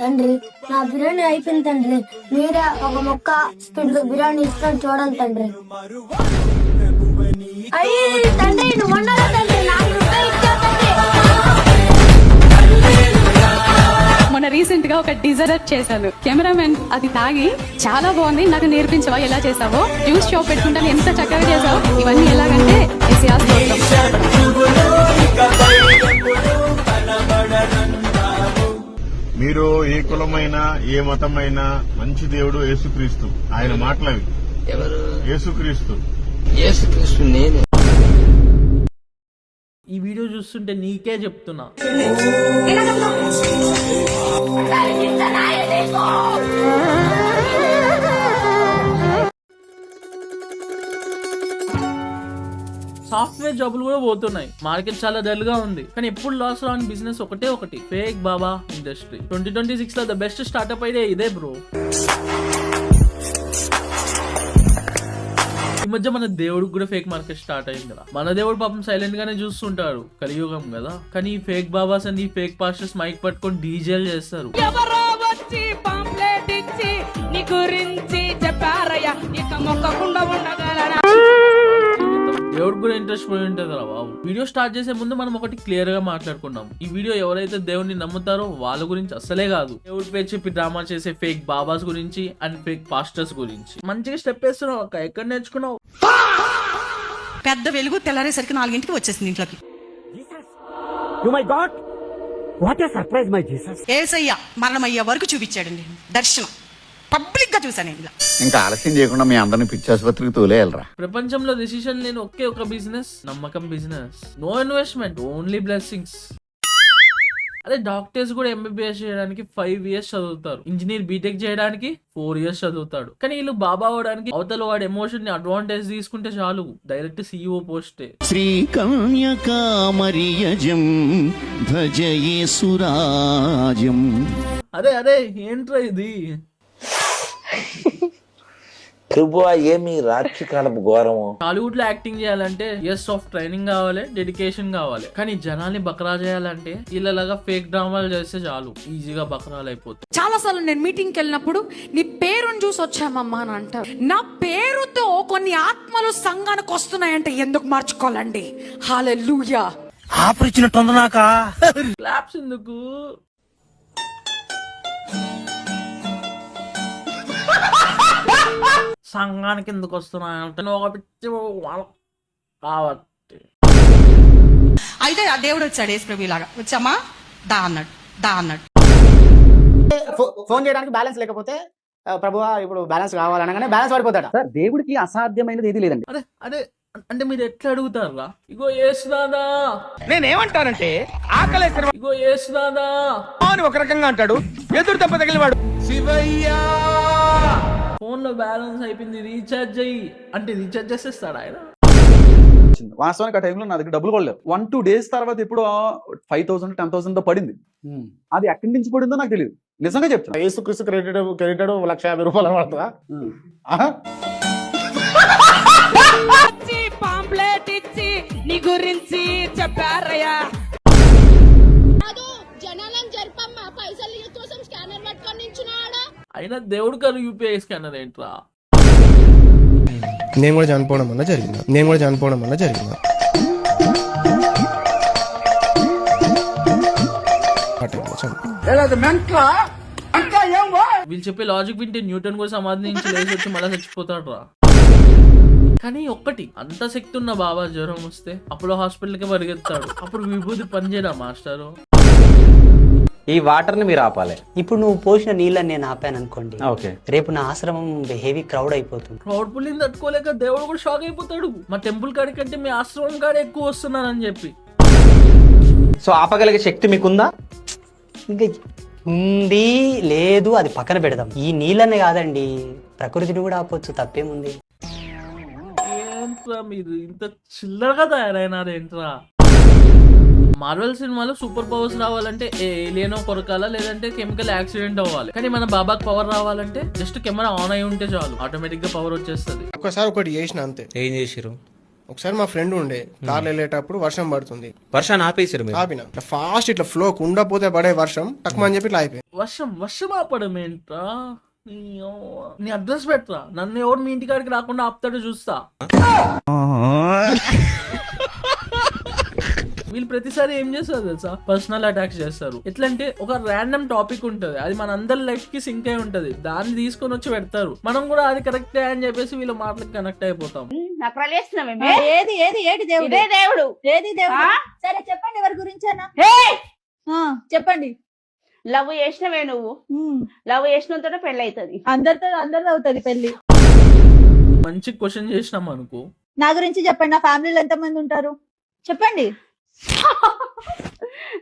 తండ్రి నా బిర్యానీ అయిపోయింది తండ్రి, మీరే ఒక మొక్క స్పీడ్ బిర్యానీ ఇస్తాను చూడాలి తండ్రి. అయ్యి తండ్రి నువ్వు ఉండాలి తండ్రి, నాకు రూపాయలు ఇచ్చావు తండ్రి. మొన్న రీసెంట్ గా ఒక డిజర్ట్ చేశాను. కెమెరామెన్ అది తాగి చాలా బాగుంది, నాకు నేర్పించవా ఎలా చేసావో, జ్యూస్ షాప్ పెట్టుకుంటాను ఎంత చక్కగా చేసావు, ఇవన్నీ ఎలాగంటే మీరు ఏ కులమైనా ఏ మతమైనా మంచి దేవుడు యేసుక్రీస్తు. ఆయన మాటలవి. ఎవరు? యేసుక్రీస్తు. యేసుక్రీస్తు నేను. ఈ వీడియో చూస్తుంటే నీకే చెప్తున్నా, సాఫ్ట్వేర్ జాబులు కూడా పోతున్నాయి. మార్కెట్ చాలా డల్ గా ఉంది, కానీ ఎప్పుడు లాస్ రాని బిజినెస్ ఒకటి ఫేక్ బాబా ఇండస్ట్రీ. 2026 లో ద బెస్ట్ స్టార్ట్అప్ అయితే ఇదే బ్రో. ఈ మధ్య మన దేవుడికి కూడా ఫేక్ మార్కెట్ స్టార్ట్ అయింది కదా. మన దేవుడు పాపం సైలెంట్ గానే చూస్తుంటాడు, కలియుగం కదా. కానీ ఈ ఫేక్ బాబాస్ అండ్ ఈ ఫేక్ పాస్టర్స్ మైక్ పట్టుకొని డీజేలు చేస్తారు. దేవుడికి కూడా ఇంట్రెస్ట్ పోయి ఉంటుంది కదా బాబు. వీడియో స్టార్ట్ చేసే ముందు మనం ఒకటి క్లియర్ గా మాట్లాడుకున్నాం. ఈ వీడియో ఎవరైతే దేవుడిని నమ్ముతారో వాళ్ళ గురించి అసలే కాదు, దేవుడి పేరు చెప్పి డ్రామా చేసే ఫేక్ బాబాస్ గురించి అండ్ ఫేక్ పాస్టర్స్ గురించి. మంచిగా స్టెప్ వేస్తున్నావు అక్క, ఎక్కడ నేర్చుకున్నావు? పెద్ద వెలుగు తెల్లారేసరికి 4 వచ్చేసింది ఇంట్లోకి. ఏసయ్య మరణమయ్యే వరకు చూపించాడండి దర్శనం, పబ్లిక్ గా చూసాను. ఇంకా ఆలస్యం చేయకుండా మీ అందరిని పిచ్చి ఆసుపత్రికి తోలేయాలరా. ప్రపంచంలో డిసిషన్ లేని ఒకే ఒక బిజినెస్ నమ్మకం business. No investment, only blessings. అదే డాక్టర్స్ కూడా ఎంబీబీఎస్ చేయడానికి 5 years చదువుతారు, ఇంజనీర్ బీటెక్ చేయడానికి 4 years చదువుతాడు. కానీ వీళ్ళు బాబా అవడానికి అవతల వాడి ఎమోషన్ ని అడ్వాంటేజ్ తీసుకుంటే చాలు, డైరెక్ట్ CEO పోస్టే. శ్రీ కన్యకామరియజం భజయేసురాజం. అరే ఏంట్రా ఇది? ప్రభువా ఏమి రాత్రి కాలపు ఘోరము. టాలీవుడ్ లో యాక్టింగ్ చేయాలంటే ఇయర్స్ ఆఫ్ ట్రైనింగ్ కావాలి, డెడికేషన్ కావాలి. కానీ జనాల్ని బకరా చేయాలంటే వీళ్ళలాగా ఫేక్ డ్రామాలు చేస్తే చాలు, ఈజీగా బకరాలు అయిపోతాయి. చాలా సార్లు నేను మీటింగ్కి వెళ్ళినప్పుడు నీ పేరుని చూసి వచ్చామమ్మా అని అంటారు. నా పేరుతో కొన్ని ఆత్మలు సంఘానికి వస్తున్నాయంటే ఎందుకు మార్చుకోవాలండి? హల్లెలూయా. క్లాప్స్ ఎందుకు? సంఘానికి ఎందుకు వస్తున్నాయంటే ఒక పిచ్చి కాబట్టి. అయితే ఆ దేవుడు వచ్చాడు యేసుప్రభు లాగా, వచ్చామా దా అన్నాడు. ఫోన్ చేయడానికి బ్యాలెన్స్ లేకపోతే ప్రభువా ఇప్పుడు బ్యాలెన్స్ కావాలనగానే బ్యాలెన్స్ పడిపోతాడు. సార్ దేవుడికి అసాధ్యమైనది ఏది లేదండి. అదే అంటే మీరు ఎట్లా అడుగుతారా? ఇగో యేసుదాదా, నేనేమంటానంటే ఆకలి ఇగో యేసుదాదా అని ఒక రకంగా అంటాడు, ఎదురు తప్ప తగిలివాడు శివయ్యా ఫోన్ లో బ్యాలెన్స్ అయిపోయింది రీఛార్జ్ అయ్యి అంటే రీఛార్జ్ చేసేస్తాడు ఆయన. వాస్తవానికి ఆ టైంలో నా దగ్గర డబ్బులు కూడా లేవు. 1-2 days తర్వాత ఇప్పుడు 5,000 10,000 తో పడింది. అది ఎక్కడి నుంచి పడిందో నాకు తెలియదు, నిజంగా చెప్తున్నా. యేసుక్రీస్తు క్రెడిట్ 1,50,000 పడతా. పాంప్లెట్ ఇచ్చి నీ గురించి చెప్పారయ్యా. అయినా దేవుడు గారు యూపీఐ స్కానర్ ఏంట్రా? నేను కూడా చనిపోవడం వల్ల జరిగిందా? వీళ్ళు చెప్పే లాజిక్ వింటే న్యూటన్ కూడా సమాధి నుంచి లేచి వచ్చి మళ్ళీ చచ్చిపోతాడు రా. కానీ ఒక్కటి, అంత శక్తి ఉన్న బాబా జ్వరం వస్తే అప్పుడు హాస్పిటల్కి పరిగెత్తాడు. అప్పుడు విభూతి పనిచేయరా మాస్టరు? ఈ వాటర్ ని మీరు ఆపాలి. ఇప్పుడు నువ్వు పోసిన నీళ్ళని నేను ఆపాను అనుకోండి, రేపు నా ఆశ్రమం హెవీ క్రౌడ్ అయిపోతుంది. క్రౌడ్ పుల్లింగ్ తట్టుకోలేక దేవుడు కూడా షాక్ అయిపోతాడు, మా టెంపుల్ కాడి కంటే మీ ఆశ్రమం కాడ ఎక్కువ వస్తున్నానని చెప్పి. సో ఆపగలిగే శక్తి మీకుందా? ఇంకా ఉంది లేదు అది పక్కన పెడదాం. ఈ నీళ్ళనే కాదండి, ప్రకృతిని కూడా ఆపొచ్చు, తప్పేముంది? ఏంట్రా మీరు ఇంత చిల్లరగా తయారైనారేంట్రా? మార్వెల్ సినిమాలో సూపర్ పవర్స్ రావాలంటే ఏలియనో కొరకాల, లేదంటే కెమికల్ యాక్సిడెంట్ అవ్వాలి. కానీ మన బాబాకి పవర్ రావాలంటే జస్ట్ కెమెరా ఆన్ అయి ఉంటే చాలు, ఆటోమేటిక్ గా పవర్ వచ్చేస్తుంది. ఒకసారి ఒకటి చేసిన అంతే. ఏం చేసిరు? ఒకసారి మా ఫ్రెండ్ ఉండే కార్లో వెళ్ళేటప్పుడు వర్షం పడుతుంది, వర్షాన్ని ఆపేసారు మీరు? ఆపిన ఫాస్ట్ ఇట్లా ఫ్లో కుండా పోతే పడే వర్షం టక్మని చెప్పి ఇట్లా అయిపోయింది. వర్షం ఆపడం ఏంట్రా? నీ అడ్రస్ పెట్టరా, నన్ను ఎవరు మీ ఇంటికాడికి రాకుండా ఆపుతాడో చూస్తా. వీళ్ళు ప్రతిసారి ఏం చేస్తారు తెలుసా, పర్సనల్ అటాక్స్ చేస్తారు. ఎట్లా అంటే ఒక ర్యాండమ్ టాపిక్ ఉంటది, అది మన అందరి లైఫ్ కి సింక్ అయి ఉంటది, దాన్ని తీసుకొని వచ్చి పెడతారు. మనం కూడా అది కరెక్టే అని చెప్పేసి వీళ్ళ మాటలకు కనెక్ట్ అయిపోతాం. ఏది ఏది ఏది దేవుడు దేవుడు ఏది దేవుడు? సరే చెప్పండి ఎవరి గురించేనా చెప్పండి. లవ్ చేసినవే నువ్వు, లవ్ చేసినంతో పెళ్లి అవుతుంది, అందరితో అవుతుంది పెళ్లి. మంచి క్వశ్చన్ చేసినాం అనుకో, నా గురించి చెప్పండి. నా ఫ్యామిలీలో ఎంత మంది ఉంటారు చెప్పండి.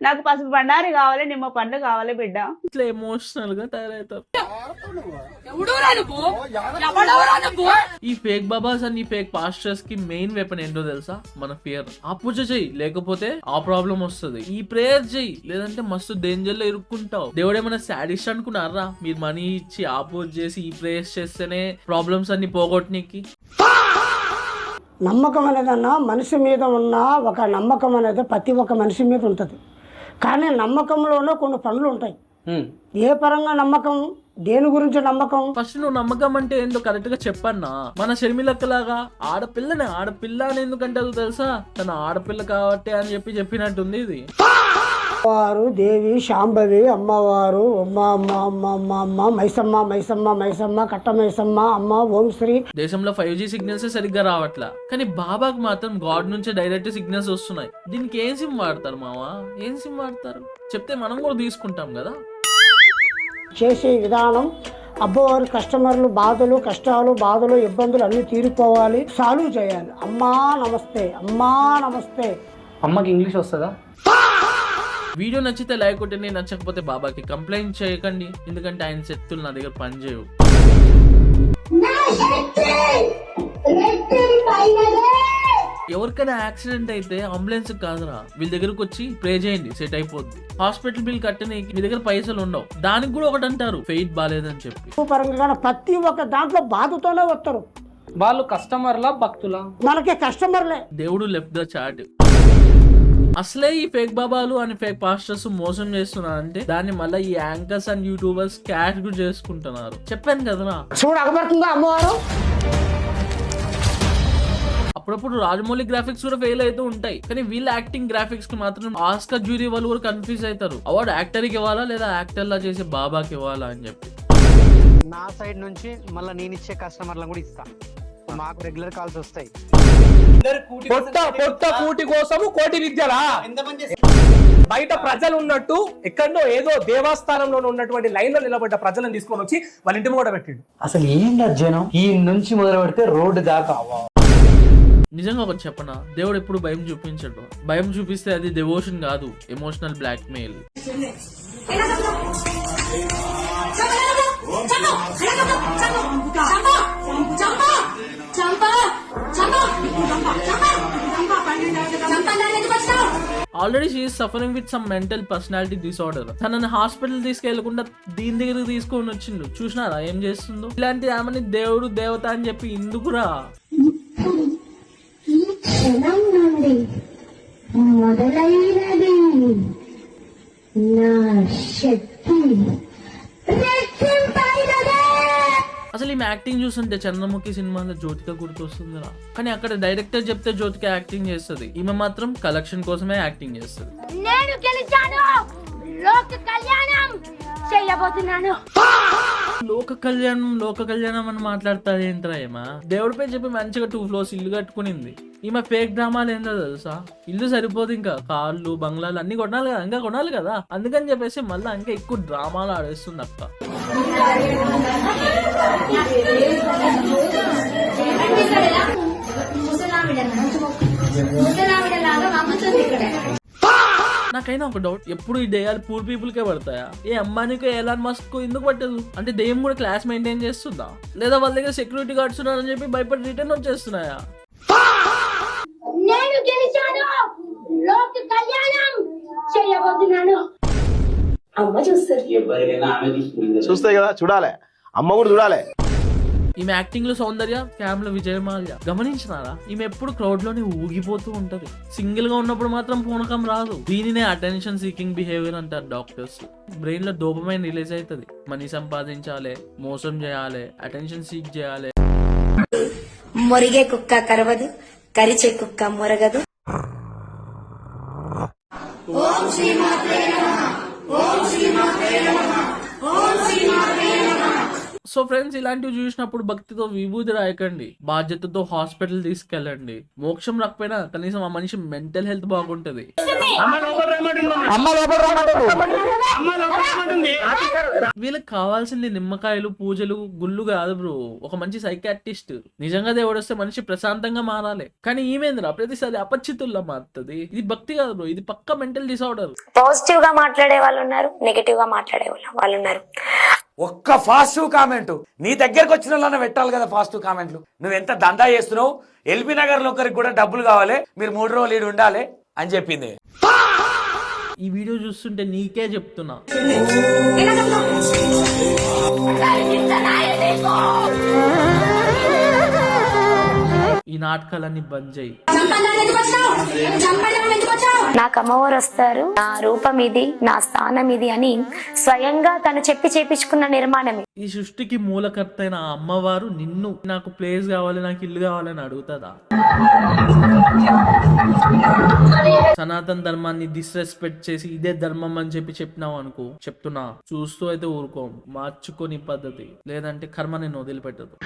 నాకు పసుపు బండారి కావాలి, నిమ్మ పండు కావాలి బిడ్డ. ఇట్లా ఎమోషనల్ గా తయారవుతారు. ఈ ఫేక్ బాబాస్ అండ్ ఈ ఫేక్ పాస్టర్స్ కి మెయిన్ వెపన్ ఏంటో తెలుసా? మన ఫియర్. ఆ పూజ చెయ్యి, లేకపోతే ఆ ప్రాబ్లం వస్తుంది. ఈ ప్రేయర్ చెయ్యి, లేదంటే మస్తు డేంజర్ లో ఇరుక్కుంటావు. దేవుడేమన్నా సాడిస్ట్ అనుకున్నారా? మీరు మనీ ఇచ్చి ఆ పూజ చేసి ఈ ప్రేయర్స్ చేస్తేనే ప్రాబ్లమ్స్ అన్ని పోగొట్టనికి. నమ్మకం అనేదన్నా మనిషి మీద ఉన్న ఒక నమ్మకం అనేది ప్రతి ఒక్క మనిషి మీద ఉంటుంది. కానీ నమ్మకంలోనే కొన్ని పనులు ఉంటాయి. ఏ పరంగా నమ్మకం, దేని గురించి నమ్మకం? ఫస్ట్ నువ్వు నమ్మకం అంటే ఏంటో కరెక్ట్ గా చెప్పన్నా. మన షర్మిలక్కలాగా ఆడపిల్ల అని ఎందుకంటే అది తెలుసా, తన ఆడపిల్ల కాబట్టి అని చెప్పినట్టుంది ఇది. వారు దేవి శాంభవి అమ్మవారు అమ్మ మైసమ్మ కట్ట మైసమ్మ అమ్మ ఓం శ్రీ. దేశంలో 5G సిగ్నల్స్ సరిగ్గా రావట్లా, కానీ బాబాకు మాత్రం గాడ్ నుంచి డైరెక్ట్ సిగ్నల్స్ వస్తున్నాయి. దీనికి ఏం సిమ్ వాడతారు మావా? ఏం సిమ్ వాడతారు చెప్తే మనం కూడా తీసుకుంటాం కదా. చేసే విధానం అబ్బోవారు కస్టమర్లు బాధలు కష్టాలు బాధలు ఇబ్బందులు అన్ని తీరిపోవాలి, సాల్వ్ చేయాలి. అమ్మా నమస్తే, అమ్మా నమస్తే. అమ్మకి ఇంగ్లీష్ వస్తుందా? వీడియో నచ్చితే లైక్ కొట్టండి, నచ్చకపోతే బాబాకి కంప్లైంట్ చేయకండి, ఎందుకంటే ఆయన శక్తులు నా దగ్గర పనిచేయవు. ఎవరికైనా యాక్సిడెంట్ అయితే అంబులెన్స్ కాదురా, వీళ్ళ దగ్గరకు వచ్చి ప్రే చేయండి, సెట్ అయిపోద్ది. హాస్పిటల్ బిల్ కట్టడానికి మీ దగ్గర పైసలు ఉండవు, దానికి కూడా ఒకటి అంటారు ఫెయిట్ బాలేదని చెప్పి. పరంగా ప్రతి ఒక్క దాంట్లో బాధతోనే వస్తారు. వాళ్ళు కస్టమర్లా భక్తులా? మనకి కస్టమర్లే. దేవుడు లెఫ్ట్ ద చాట్. అసలే ఈ ఫేక్ బాబాలు అని ఫేక్ పాస్టర్స్ మోసం చేస్తున్నారంటే దాన్ని మళ్ళీ ఈ యాంకర్స్ అండ్ యూట్యూబర్స్ క్యాష్ కూడా చేసుకుంటున్నారు. చెప్పాను కదరా, చూడు అగబడుతుందా అమ్మవారు. అప్పుడప్పుడు రాజమౌళి గ్రాఫిక్స్ కూడా ఫెయిల్ అవుతూ ఉంటాయి, కానీ వీళ్ళ యాక్టింగ్ గ్రాఫిక్స్ కి మాత్రం ఆస్కర్ జ్యూరీ వాళ్ళు కూడా కన్ఫ్యూజ్ అవుతారు. అవార్డు యాక్టర్ కి ఇవ్వాలా లేదా యాక్టర్ లా చేసే బాబాకి ఇవ్వాలా అని చెప్పి. నా సైడ్ నుంచి మళ్ళీ నేను ఇచ్చే కస్టమర్లను కూడా ఇస్తా, మాకు రెగ్యులర్ కాల్స్ వస్తాయి. పొట్ట కూటి కోసము కోటి విద్యలా? బయట ప్రజలు ఉన్నట్టు ఎక్కడో ఏదో దేవస్థానంలో ఉన్నటువంటి లైన్ లో నిలబడ్డ ప్రజలను తీసుకొని వచ్చి వాళ్ళ ఇంటి కూడా పెట్టిండు. అసలు ఏంటి జనం ఈ నుంచి మొదలు పెడితే రోడ్డు దాకా. నిజంగా ఒకటి చెప్పనా, దేవుడు ఎప్పుడు భయం చూపించడు. భయం చూపిస్తే అది డివోషన్ కాదు, emotional blackmail. Already she is suffering with some mental personality disorder. తనని హాస్పిటల్ తీసుకెళ్లకుండా దీని దగ్గరికి తీసుకొని వచ్చిండు. చూసినారా ఏం చేస్తుందో? ఇలాంటి ఆమెని దేవుడు దేవత అని చెప్పి ఎందుకురా? మొదలైనది నా శక్తి. అసలు ఈమె యాక్టింగ్ చూస్తుంటే చంద్రముఖి సినిమాలో జ్యోతిక గుర్తొస్తుందిరా, కానీ అక్కడ డైరెక్టర్ చెప్తే జ్యోతిక యాక్టింగ్ చేస్తుంది, ఈమె మాత్రం కలెక్షన్ కోసమే యాక్టింగ్ చేస్తుంది. నేను గెలిచాను, లోక కళ్యాణం చేయబోతున్నాను. లోక కళ్యాణం అని మాట్లాడతాడు ఏంట్రా ఏమా? దేవుడి పేరు చెప్పి మంచిగా 2 floors ఇల్లు కట్టుకునింది. ఈమె ఫేక్ డ్రామాలు ఏంటో తెలుసా? ఇల్లు సరిపోదు, ఇంకా కార్లు బంగ్లాలు అన్ని కొనాలి కదా, అందుకని చెప్పేసి మళ్ళీ ఇంకా ఎక్కువ డ్రామాలు ఆడేస్తుంది అక్క. నాకైనా ఒక డౌట్, ఎప్పుడు ఈ దెయ్యాలు పూర్ పీపుల్ కే పడతాయా? ఏ అంబానీకో ఎలాన్ మస్క్ ఎందుకు పట్టదు? అంటే దెయ్యం కూడా క్లాస్ మెయింటైన్ చేస్తుందా, లేదా వాళ్ళ దగ్గర సెక్యూరిటీ గార్డ్స్ ఉన్నారని చెప్పి భయపడి రిటర్న్ వచ్చేస్తున్నాయా? నేను గెలిచాను, లోక కళ్యాణం చేయబోతున్నాను. అమ్మ చూస్తారు, చూస్తాయి కదా, చూడాలి, అమ్మ కూడా చూడాలి. ఈమె యాక్టింగ్ లో సౌందర్య, క్యామ్ లో విజయమాల్య. గమనించినారా? ఈమె ఎప్పుడు క్రౌడ్ లోనే ఊగిపోతూ ఉంటది. సింగిల్ గా ఉన్నప్పుడు మాత్రం పూనకం రాదు. దీనినే అటెన్షన్ సీకింగ్ బిహేవియర్ అంటారు డాక్టర్స్. బ్రెయిన్ లో డోపమైన్ రిలీజ్ అవుతుంది. మనీ సంపాదించాలి, మోసం చేయాలి, అటెన్షన్ సీక్ చేయాలి. మొరిగే కుక్క కరవదు, కరిచే కుక్క మొరగదు. సో ఫ్రెండ్స్, ఇలాంటివి చూసినప్పుడు భక్తితో విభూతి రాయకండి, బాధ్యతతో హాస్పిటల్ తీసుకెళ్ళండి. మోక్షం రాకపోయినా కనీసం ఆ మనిషి మెంటల్ హెల్త్ బాగుంటది. వీళ్ళకి కావాల్సింది నిమ్మకాయలు, పూజలు, గుళ్ళు కాదు బ్రో. ఒక మంచి సైకాట్రిస్ట్. నిజంగా దేవుడు వస్తే మనిషి ప్రశాంతంగా మారాలి. కానీ ఈమెందిరా ప్రతిసారి అపరిచితుల్లో మారుతుంది. ఇది భక్తి కాదు బ్రో, ఇది పక్క మెంటల్ డిసార్డర్. పాజిటివ్ గా మాట్లాడే వాళ్ళు ఉన్నారు, నెగటివ్ గా మాట్లాడే వాళ్ళు ఉన్నారు. ఒక్క పాజిటివ్ కామెంట్ నీ దగ్గరకు వచ్చిన వాళ్ళని పెట్టాలి కదా. పాజిటివ్ కామెంట్లు నువ్వు ఎంత దందా చేస్తున్నావు, ఎల్బీ నగర్ లో ఒకరికి కూడా డబ్బులు కావాలి, మీరు 3 రోజులు ఈడు ఉండాలి అని చెప్పింది. ఈ వీడియో చూస్తుంటే నీకే చెప్తున్నా, ఈ నాటకాలన్నీ బంద్ చేయి. నాకు అమ్మవారు వస్తారు, నా రూపం ఇది, నా స్థానం ఇది అని స్వయంగా తను చెప్పి చేపించుకున్న నిర్మాణం. ఈ సృష్టికి మూలకర్త అయిన ఆ అమ్మవారు నిన్ను నాకు ప్లేస్ కావాలి, నాకు ఇల్లు కావాలని అడుగుతుందా? సనాతన ధర్మాన్ని డిస్రెస్పెక్ట్ చేసి ఇదే ధర్మం అని చెప్పినావు అనుకో, చెప్తున్నా చూస్తూ అయితే ఊరుకోం. మార్చుకొని పద్ధతి, లేదంటే కర్మ నేను వదిలిపెట్టదు.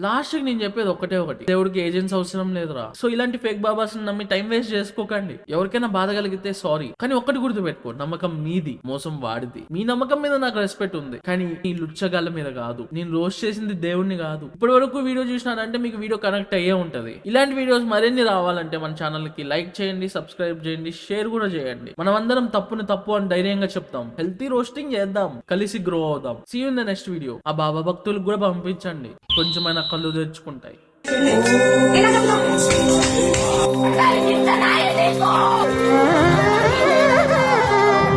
లాస్ట్ కి నేను చెప్పేది ఒకటే ఒకటి, దేవుడికి ఏజెంట్స్ అవసరం లేదురా. సో ఇలాంటి ఫేక్ బాబాస్ నమ్మి టైం వేస్ట్ చేసుకోకండి. ఎవరికైనా బాధ కలిగితే సారీ, కానీ ఒక్కటి గుర్తు పెట్టుకో, నమ్మకం మీది, మోసం వాడిది. మీ నమ్మకం మీద నాకు రెస్పెక్ట్ ఉంది, కానీ ఈ లుచ్చగాళ్ళ మీద కాదు. నేను రోస్ట్ చేసింది దేవుడిని కాదు. ఇప్పటి వరకు వీడియో చూసినారంటే మీకు వీడియో కనెక్ట్ అయ్యే ఉంటది. ఇలాంటి వీడియోస్ మరిన్ని రావాలంటే మన ఛానల్ కి లైక్ చేయండి, సబ్స్క్రైబ్ చేయండి, షేర్ కూడా చేయండి. మనం అందరం తప్పుని తప్పు అని ధైర్యంగా చెప్తాం. హెల్తీ రోస్టింగ్ చేద్దాం, కలిసి గ్రో అవుదాం. See you in the next video. ఆ బాబా భక్తులకు కూడా పంపించండి, కొంచెమైనా కళ్ళు తెరుచుకుంటాయి.